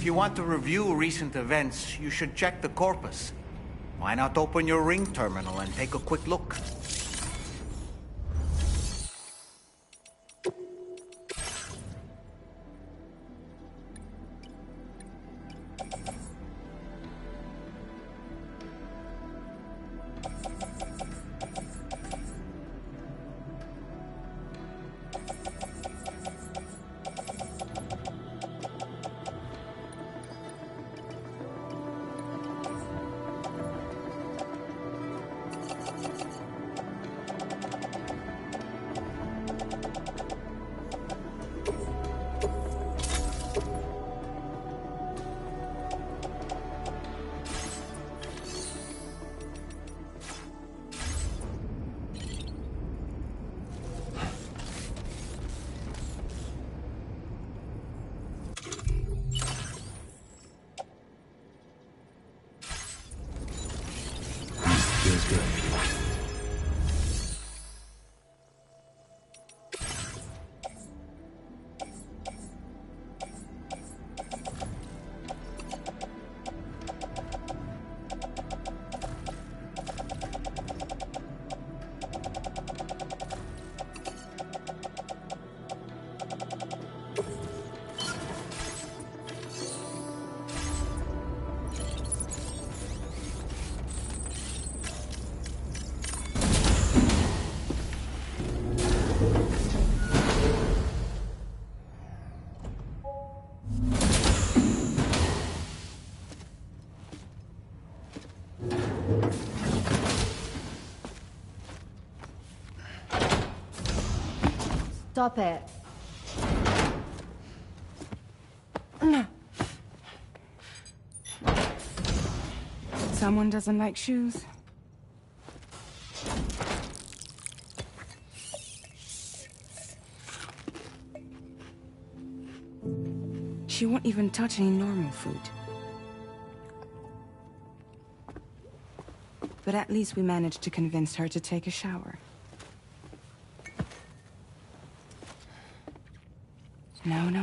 you want to review recent events, you should check the corpus. Why not open your ring terminal and take a quick look? Feels good. Stop it. Someone doesn't like shoes? She won't even touch any normal food. But at least we managed to convince her to take a shower.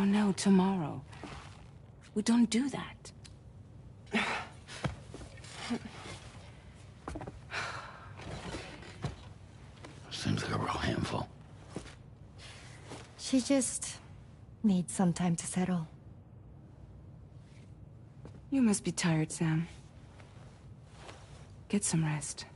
No, tomorrow. We don't do that. Seems like a real handful. She just needs some time to settle. You must be tired, Sam. Get some rest.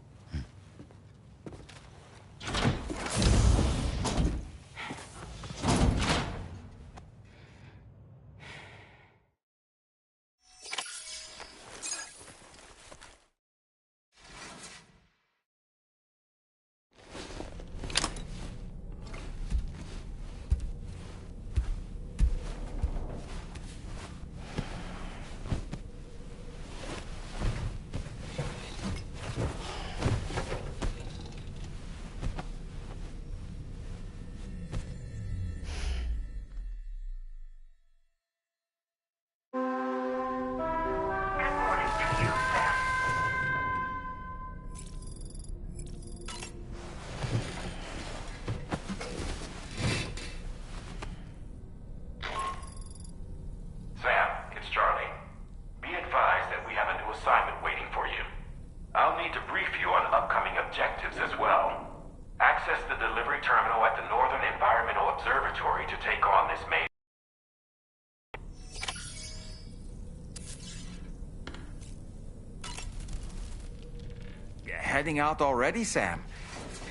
Heading out already, Sam?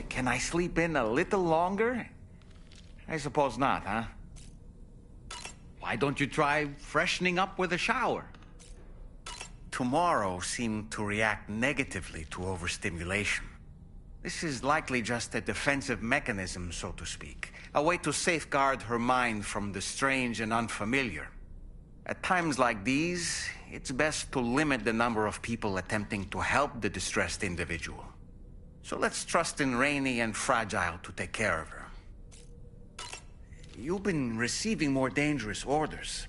Can I sleep in a little longer? I suppose not, huh? Why don't you try freshening up with a shower? Tomorrow seemed to react negatively to overstimulation. This is likely just a defensive mechanism, so to speak. A way to safeguard her mind from the strange and unfamiliar. At times like these, it's best to limit the number of people attempting to help the distressed individual. So let's trust in Rainey and Fragile to take care of her. You've been receiving more dangerous orders.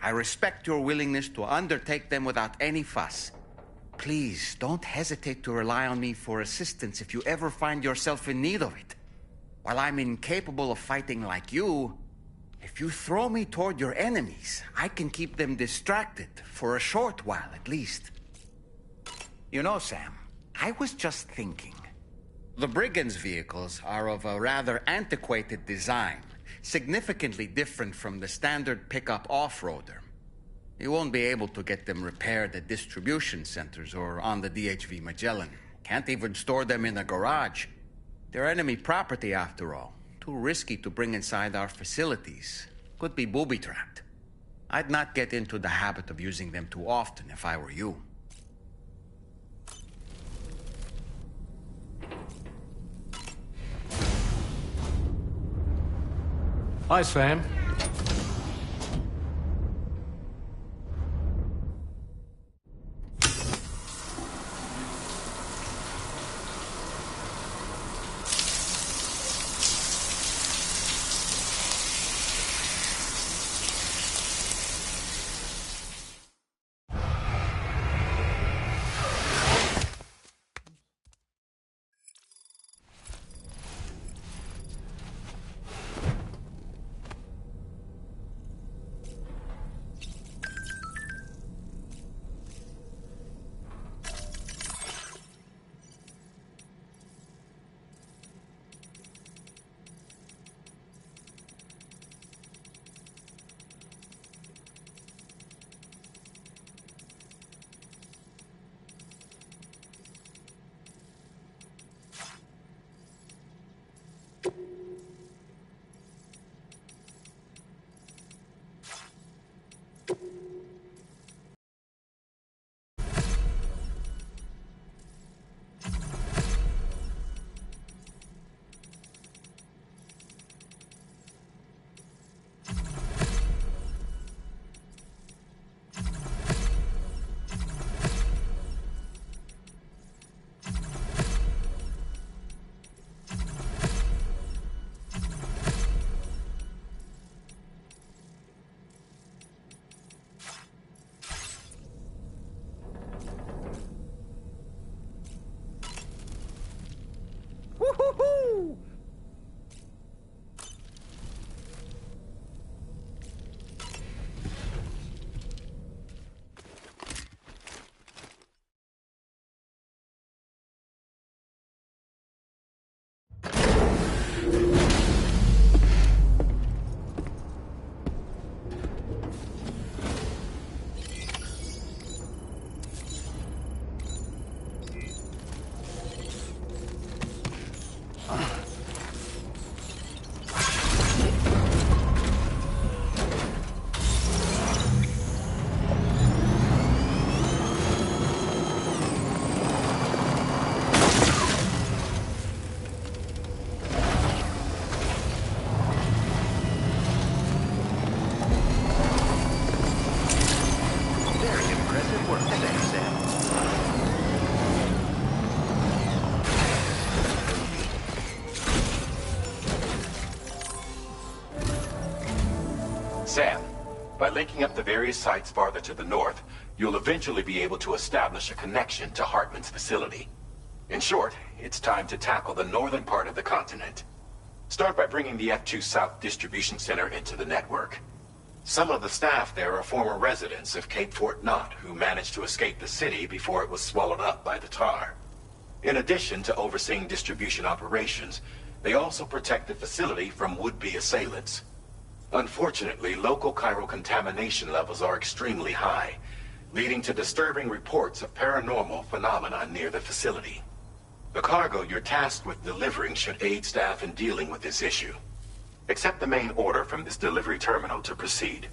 I respect your willingness to undertake them without any fuss. Please, don't hesitate to rely on me for assistance if you ever find yourself in need of it. While I'm incapable of fighting like you, If you throw me toward your enemies, I can keep them distracted, for a short while at least. You know, Sam, I was just thinking. The brigands' vehicles are of a rather antiquated design, significantly different from the standard pickup off-roader. You won't be able to get them repaired at distribution centers or on the DHV Magellan. Can't even store them in a garage. They're enemy property after all. Too risky to bring inside our facilities. Could be booby-trapped. I'd not get into the habit of using them too often if I were you. Hi, Sam. Woo-hoo-hoo! Very impressive work today, Sam. Sam, by linking up the various sites farther to the north, you'll eventually be able to establish a connection to Hartman's facility. In short, it's time to tackle the northern part of the continent. Start by bringing the F2 South Distribution Center into the network. Some of the staff there are former residents of Cape Fort Knott who managed to escape the city before it was swallowed up by the tar. In addition to overseeing distribution operations, they also protect the facility from would-be assailants. Unfortunately, local chiral contamination levels are extremely high, leading to disturbing reports of paranormal phenomena near the facility. The cargo you're tasked with delivering should aid staff in dealing with this issue. Accept the main order from this delivery terminal to proceed.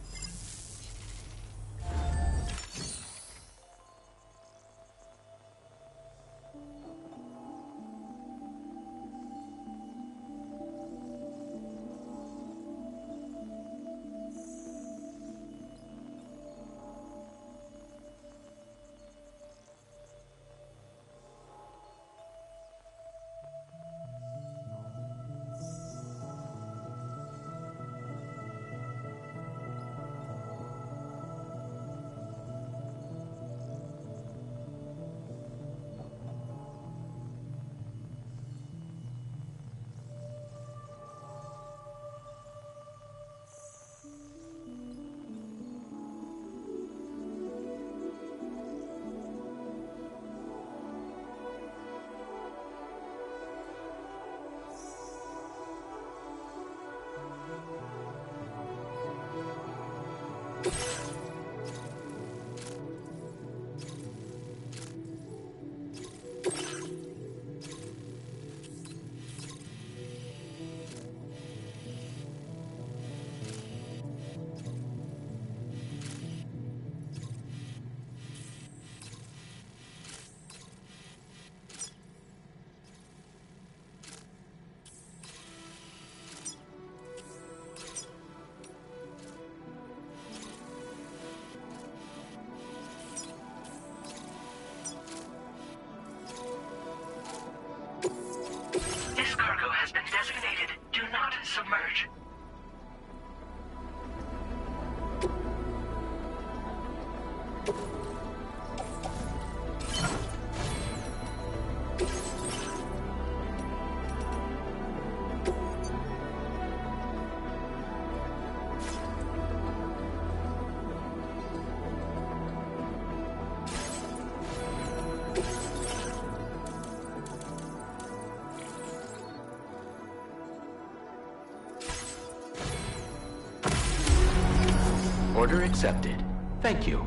submerge. Order accepted. Thank you.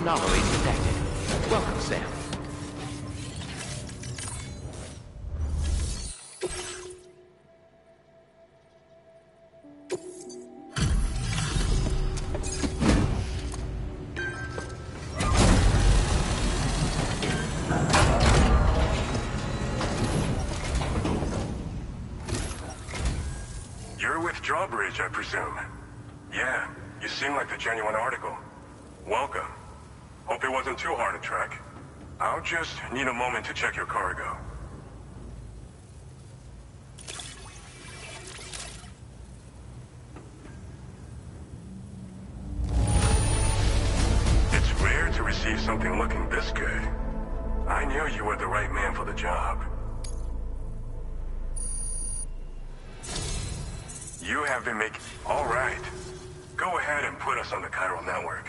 Anomalies detected. Welcome, Sam. You're with Drawbridge, I presume. Yeah, you seem like the genuine article. Welcome. Hope it wasn't too hard to track. I'll just need a moment to check your cargo. It's rare to receive something looking this good. I knew you were the right man for the job. You have been making... All right. Go ahead and put us on the chiral network.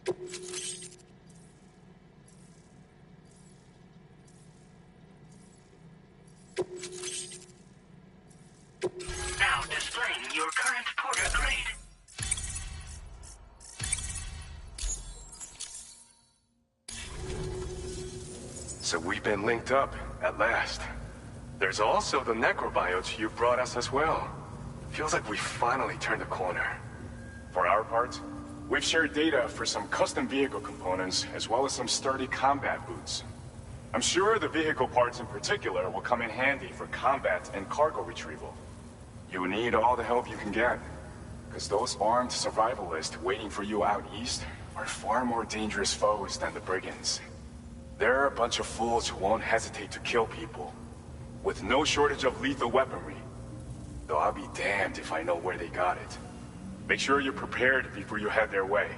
Now displaying your current porter grade. So we've been linked up, at last. There's also the necrobiotes you brought us as well. Feels like we finally turned the corner. For our part, we've shared data for some custom vehicle components, as well as some sturdy combat boots. I'm sure the vehicle parts in particular will come in handy for combat and cargo retrieval. You need all the help you can get, because those armed survivalists waiting for you out east are far more dangerous foes than the brigands. They're a bunch of fools who won't hesitate to kill people, with no shortage of lethal weaponry. Though I'll be damned if I know where they got it. Make sure you're prepared before you head their way.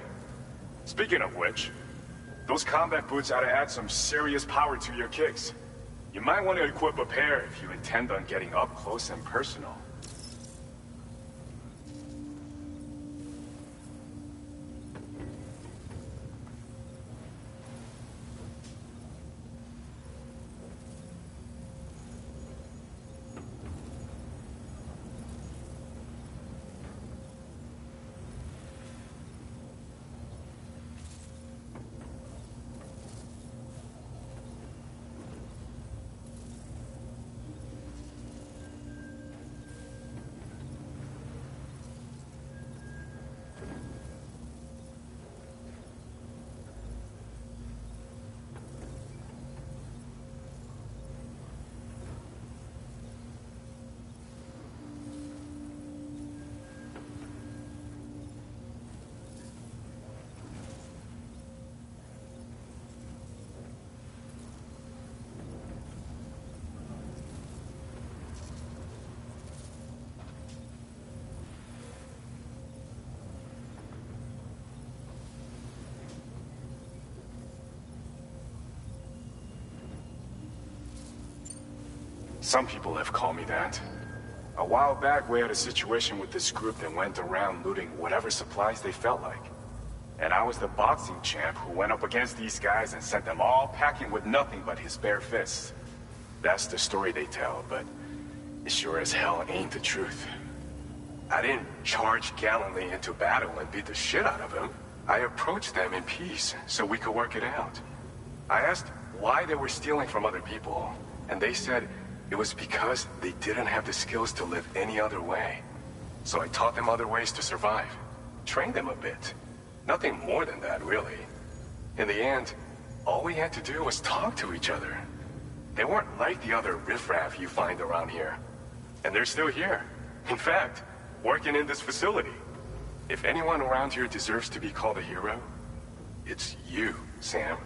Speaking of which, those combat boots ought to add some serious power to your kicks. You might want to equip a pair if you intend on getting up close and personal. Some people have called me that. A while back, we had a situation with this group that went around looting whatever supplies they felt like. And I was the boxing champ who went up against these guys and sent them all packing with nothing but his bare fists. That's the story they tell, but it sure as hell ain't the truth. I didn't charge gallantly into battle and beat the shit out of them. I approached them in peace so we could work it out. I asked why they were stealing from other people, and they said it was because they didn't have the skills to live any other way. So I taught them other ways to survive. Trained them a bit. Nothing more than that, really. In the end, all we had to do was talk to each other. They weren't like the other riffraff you find around here. And they're still here. In fact, working in this facility. If anyone around here deserves to be called a hero, it's you, Sam.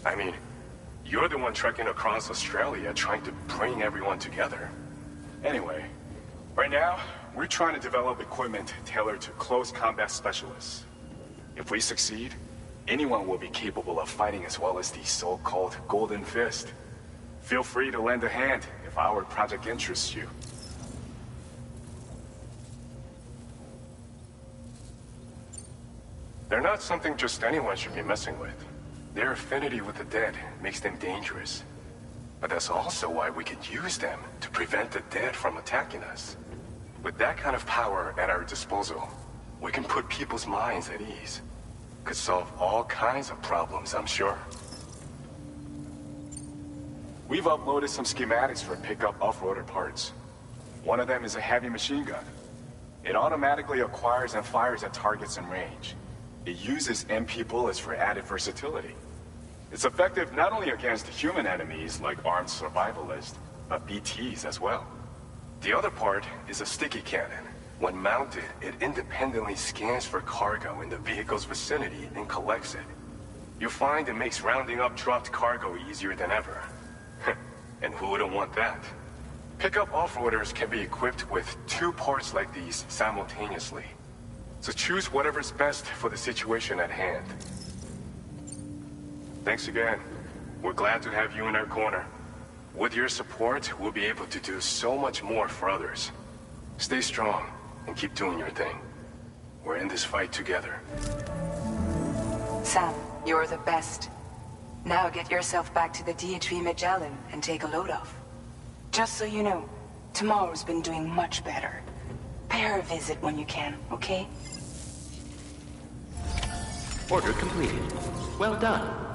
I mean, you're the one trekking across Australia trying to bring everyone together. Anyway, right now, we're trying to develop equipment tailored to close combat specialists. If we succeed, anyone will be capable of fighting as well as the so-called Golden Fist. Feel free to lend a hand if our project interests you. They're not something just anyone should be messing with. Their affinity with the dead makes them dangerous. But that's also why we can use them to prevent the dead from attacking us. With that kind of power at our disposal, we can put people's minds at ease. Could solve all kinds of problems, I'm sure. We've uploaded some schematics for pickup off-roader parts. One of them is a heavy machine gun. It automatically acquires and fires at targets in range. It uses MP bullets for added versatility. It's effective not only against human enemies like armed survivalists, but BTs as well. The other part is a sticky cannon. When mounted, it independently scans for cargo in the vehicle's vicinity and collects it. You'll find it makes rounding up dropped cargo easier than ever. And who wouldn't want that? Pickup off-roaders can be equipped with 2 parts like these simultaneously. So choose whatever's best for the situation at hand. Thanks again. We're glad to have you in our corner. With your support, we'll be able to do so much more for others. Stay strong and keep doing your thing. We're in this fight together. Sam, you're the best. Now get yourself back to the DHV Magellan and take a load off. Just so you know, Tomorrow's been doing much better. Pay her a visit when you can, okay? Order completed. Well done.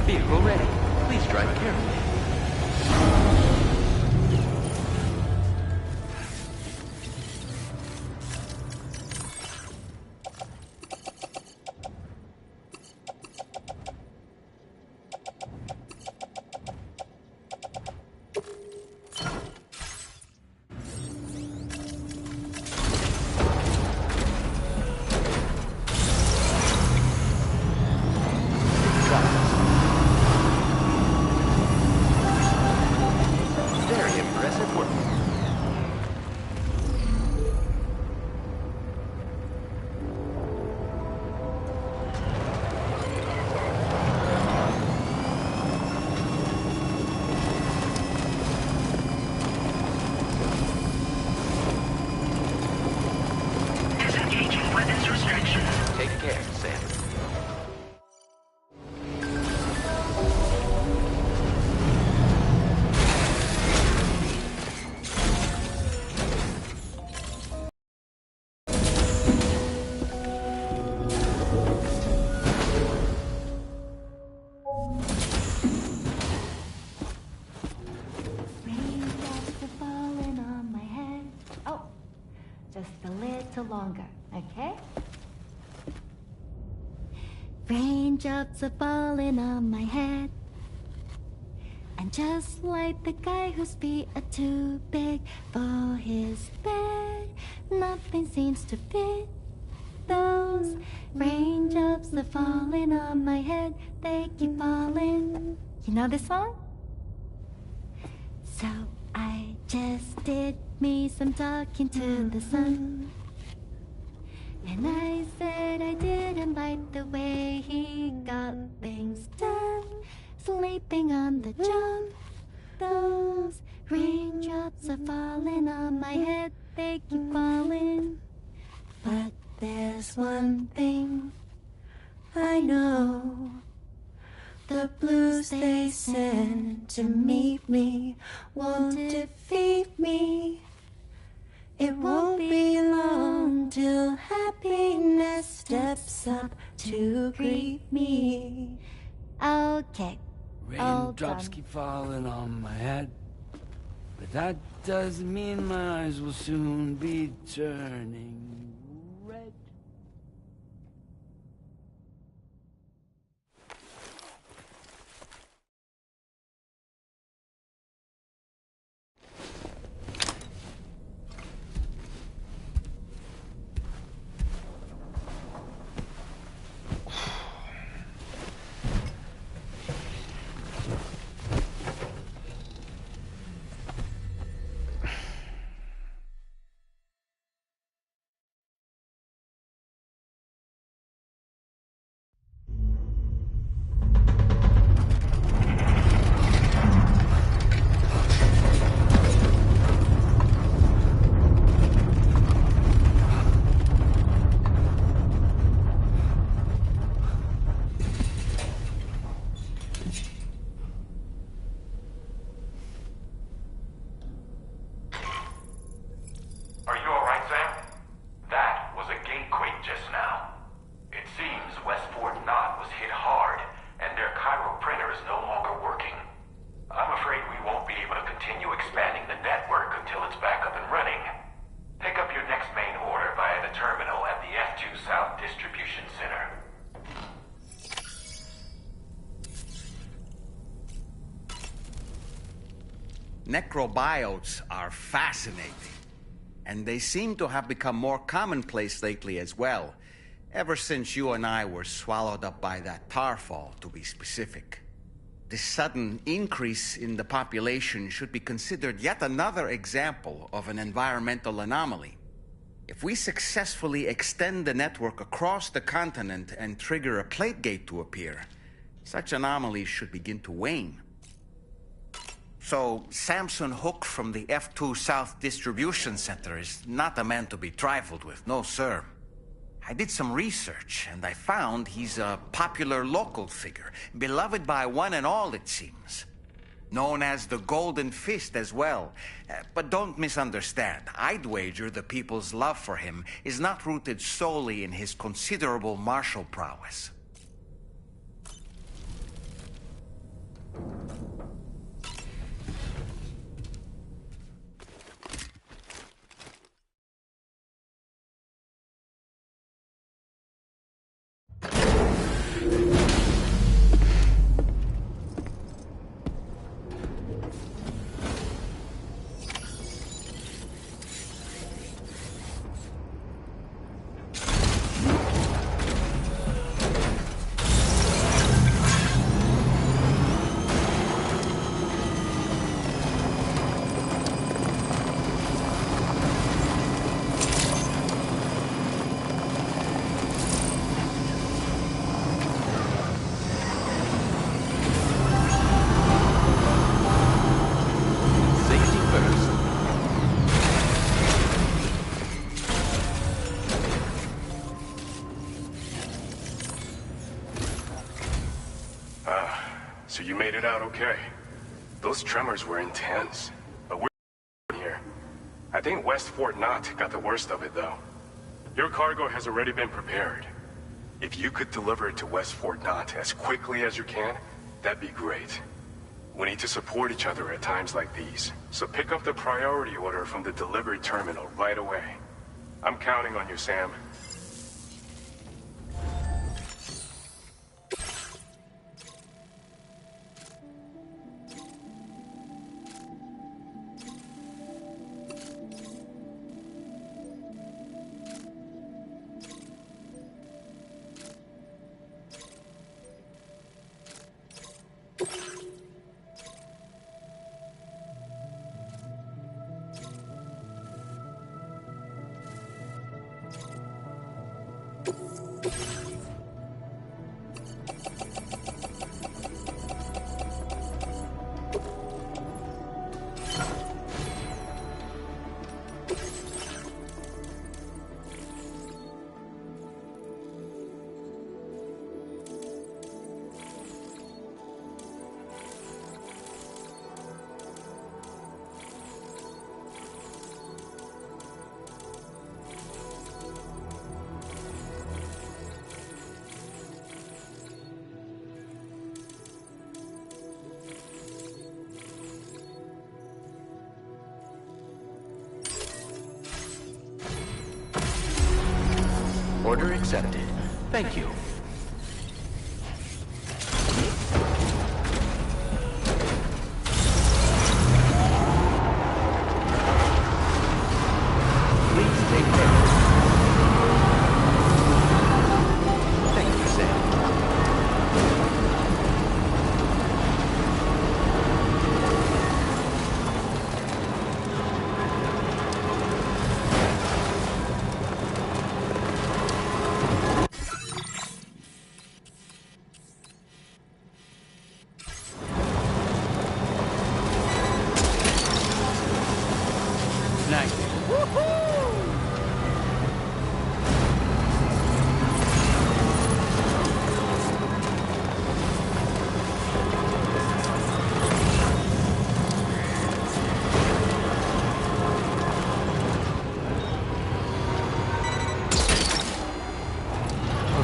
Vehicle ready. Please drive carefully. Very impressive work. Disengaging weapons restrictions. Take care, Sam. Raindrops are falling on my head. Oh, just a little longer, okay? Raindrops are falling on my head. And just like the guy whose feet are too big for his bed, nothing seems to fit. Those raindrops are falling on my head, they keep falling. You know this song? So I just did me some talking to the sun. And I said I didn't like the way he got things done. Sleeping on the job. Those raindrops are falling on my head, they keep falling. But there's one thing I know. The blues they send to meet me won't defeat me. It won't be long till happiness steps up to greet me. Okay. Raindrops keep falling on my head, but that doesn't mean my eyes will soon be turning red. Are you alright, Sam? That was a gatequake just now. It seems West Fort Knot was hit hard, and their Cairo printer is no longer working. I'm afraid we won't be able to continue expanding the network until it's back up and running. Pick up your next main order via the terminal at the F2 South Distribution Center. Necrobiotes are fascinating. And they seem to have become more commonplace lately as well, ever since you and I were swallowed up by that tarfall, to be specific. This sudden increase in the population should be considered yet another example of an environmental anomaly. If we successfully extend the network across the continent and trigger a plate gate to appear, such anomalies should begin to wane. So, Samson Hook from the F2 South Distribution Center is not a man to be trifled with, no sir. I did some research, and I found he's a popular local figure, beloved by one and all, it seems. Known as the Golden Fist as well. But don't misunderstand. I'd wager the people's love for him is not rooted solely in his considerable martial prowess. So you made it out okay. Those tremors were intense, but we're here. I think West Fort Knot got the worst of it, though. Your cargo has already been prepared. If you could deliver it to West Fort Knot as quickly as you can, that'd be great. We need to support each other at times like these, so pick up the priority order from the delivery terminal right away. I'm counting on you, Sam. Order accepted. Thank you. Please take care. Thank you, Sam.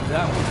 That one.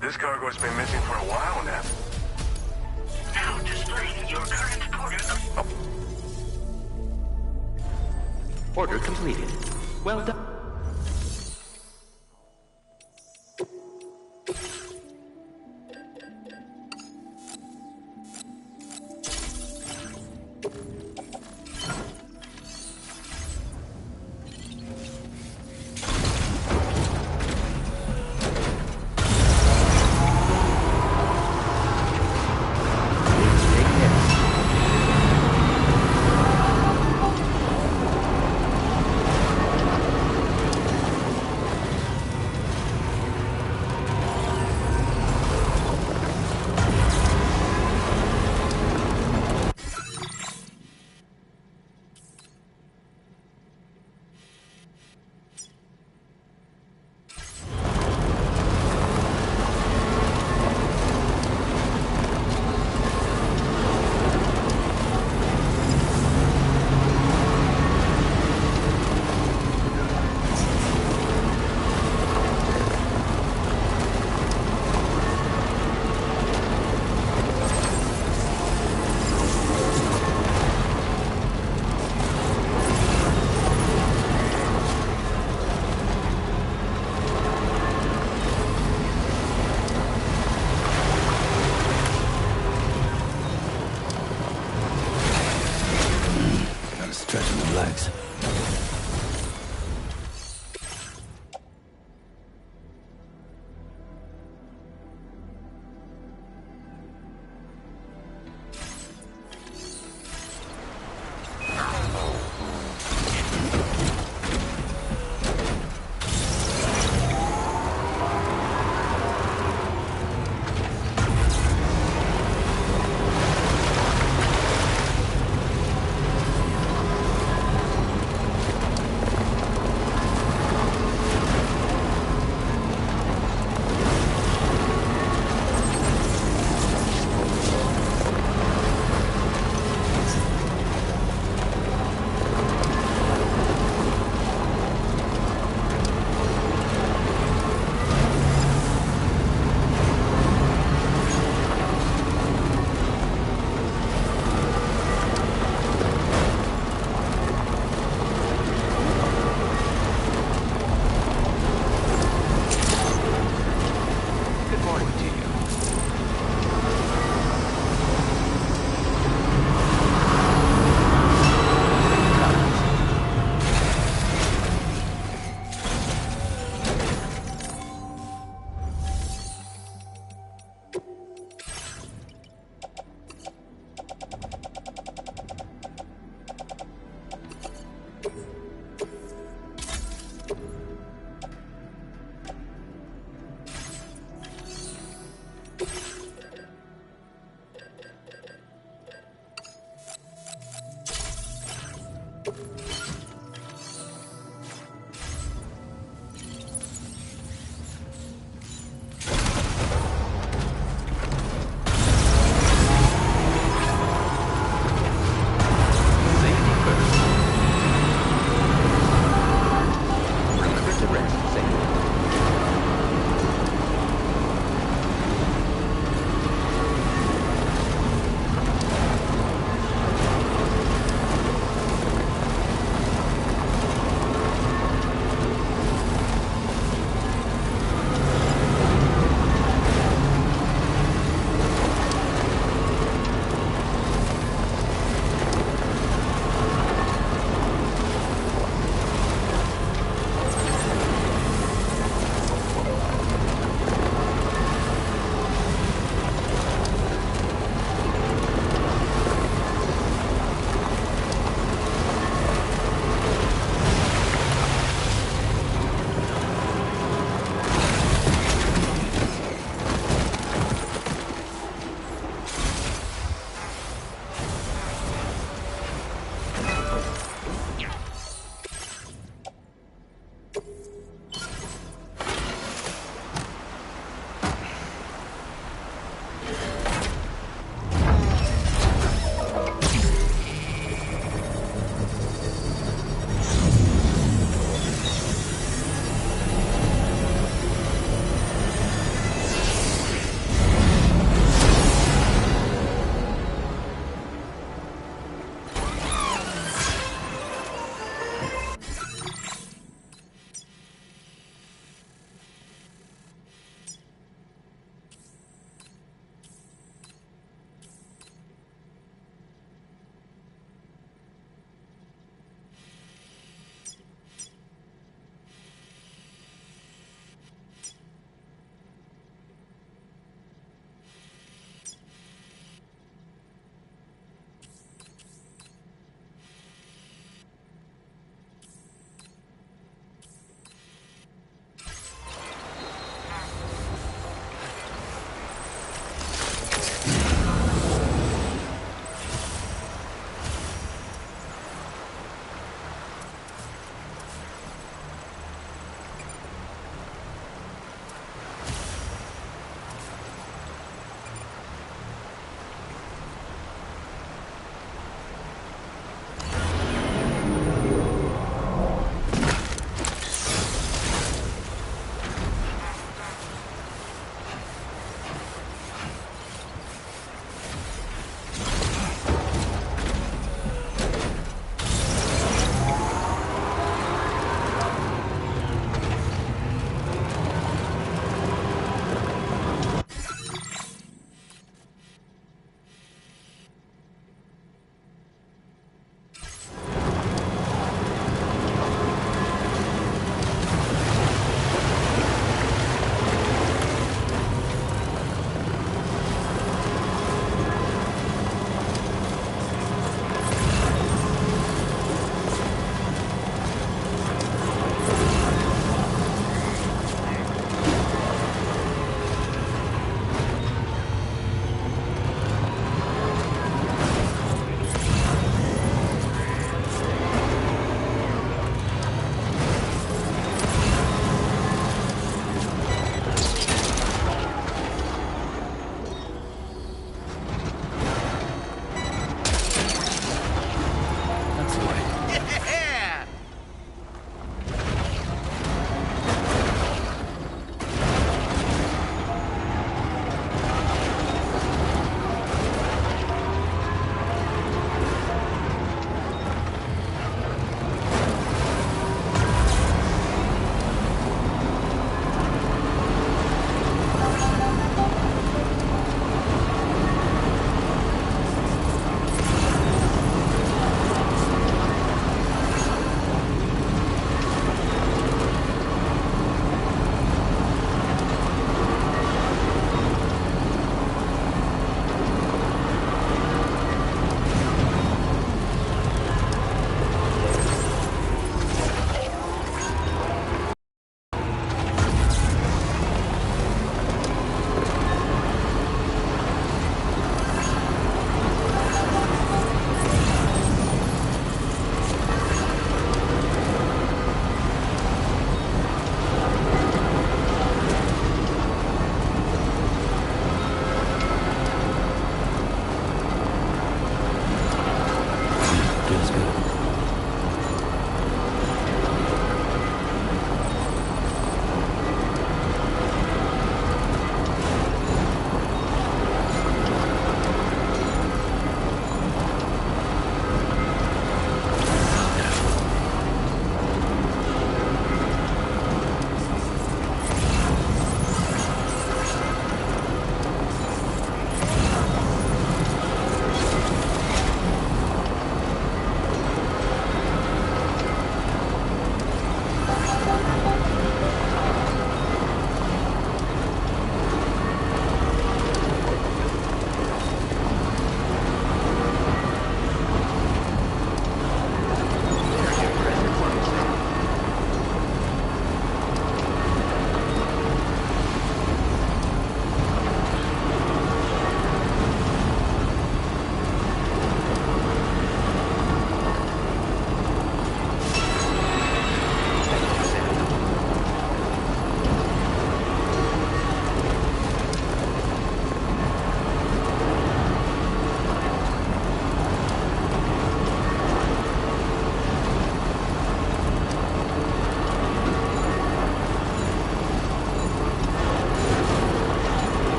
This cargo's been missing for a while now. Now displaying your current order. Order completed. Well done.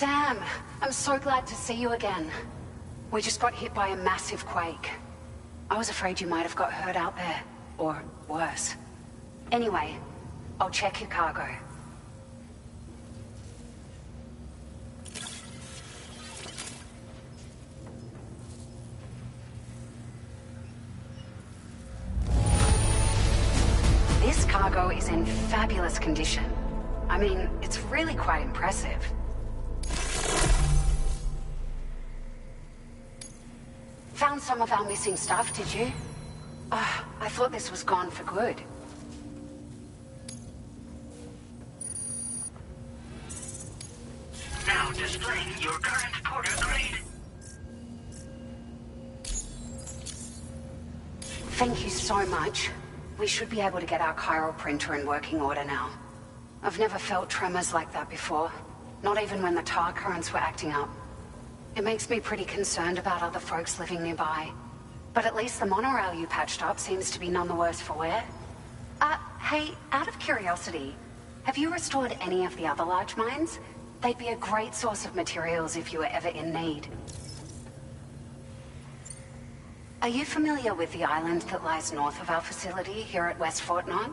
Sam, I'm so glad to see you again. We just got hit by a massive quake. I was afraid you might have got hurt out there, or worse. Anyway, I'll check your cargo. This cargo is in fabulous condition. I mean, it's really quite impressive. Found some of our missing stuff, did you? I thought this was gone for good. Now displaying your current porter grade. Thank you so much. We should be able to get our chiral printer in working order now. I've never felt tremors like that before. Not even when the tar currents were acting up. It makes me pretty concerned about other folks living nearby. But at least the monorail you patched up seems to be none the worse for wear. Hey, out of curiosity, have you restored any of the other large mines? They'd be a great source of materials if you were ever in need. Are you familiar with the island that lies north of our facility here at West Fort Knott?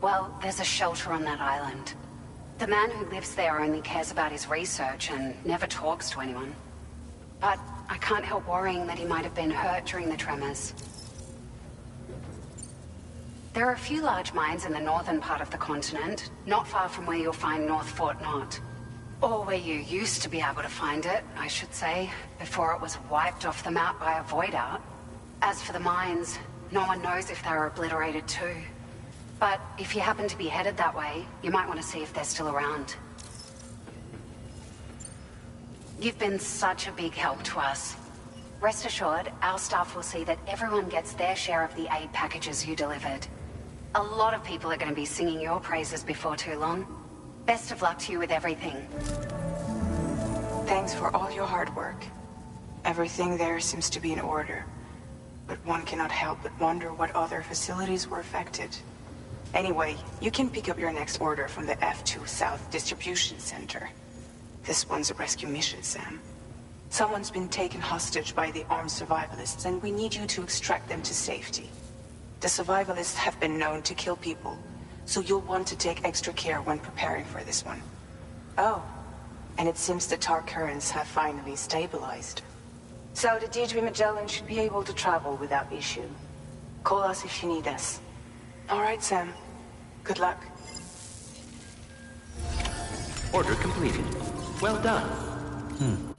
Well, there's a shelter on that island. The man who lives there only cares about his research and never talks to anyone. But I can't help worrying that he might have been hurt during the tremors. There are a few large mines in the northern part of the continent, not far from where you'll find North Fort Knott. Or where you used to be able to find it, I should say, before it was wiped off the map by a void out. As for the mines, no one knows if they were obliterated too. But if you happen to be headed that way, you might want to see if they're still around. You've been such a big help to us. Rest assured, our staff will see that everyone gets their share of the aid packages you delivered. A lot of people are going to be singing your praises before too long. Best of luck to you with everything. Thanks for all your hard work. Everything there seems to be in order. But one cannot help but wonder what other facilities were affected. Anyway, you can pick up your next order from the F2 South Distribution Center. This one's a rescue mission, Sam. Someone's been taken hostage by the armed survivalists, and we need you to extract them to safety. The survivalists have been known to kill people, so you'll want to take extra care when preparing for this one. Oh, and it seems the tar currents have finally stabilized. So the D3 Magellan should be able to travel without issue. Call us if you need us. All right, Sam. Good luck. Order completed. Well done.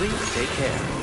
Please take care.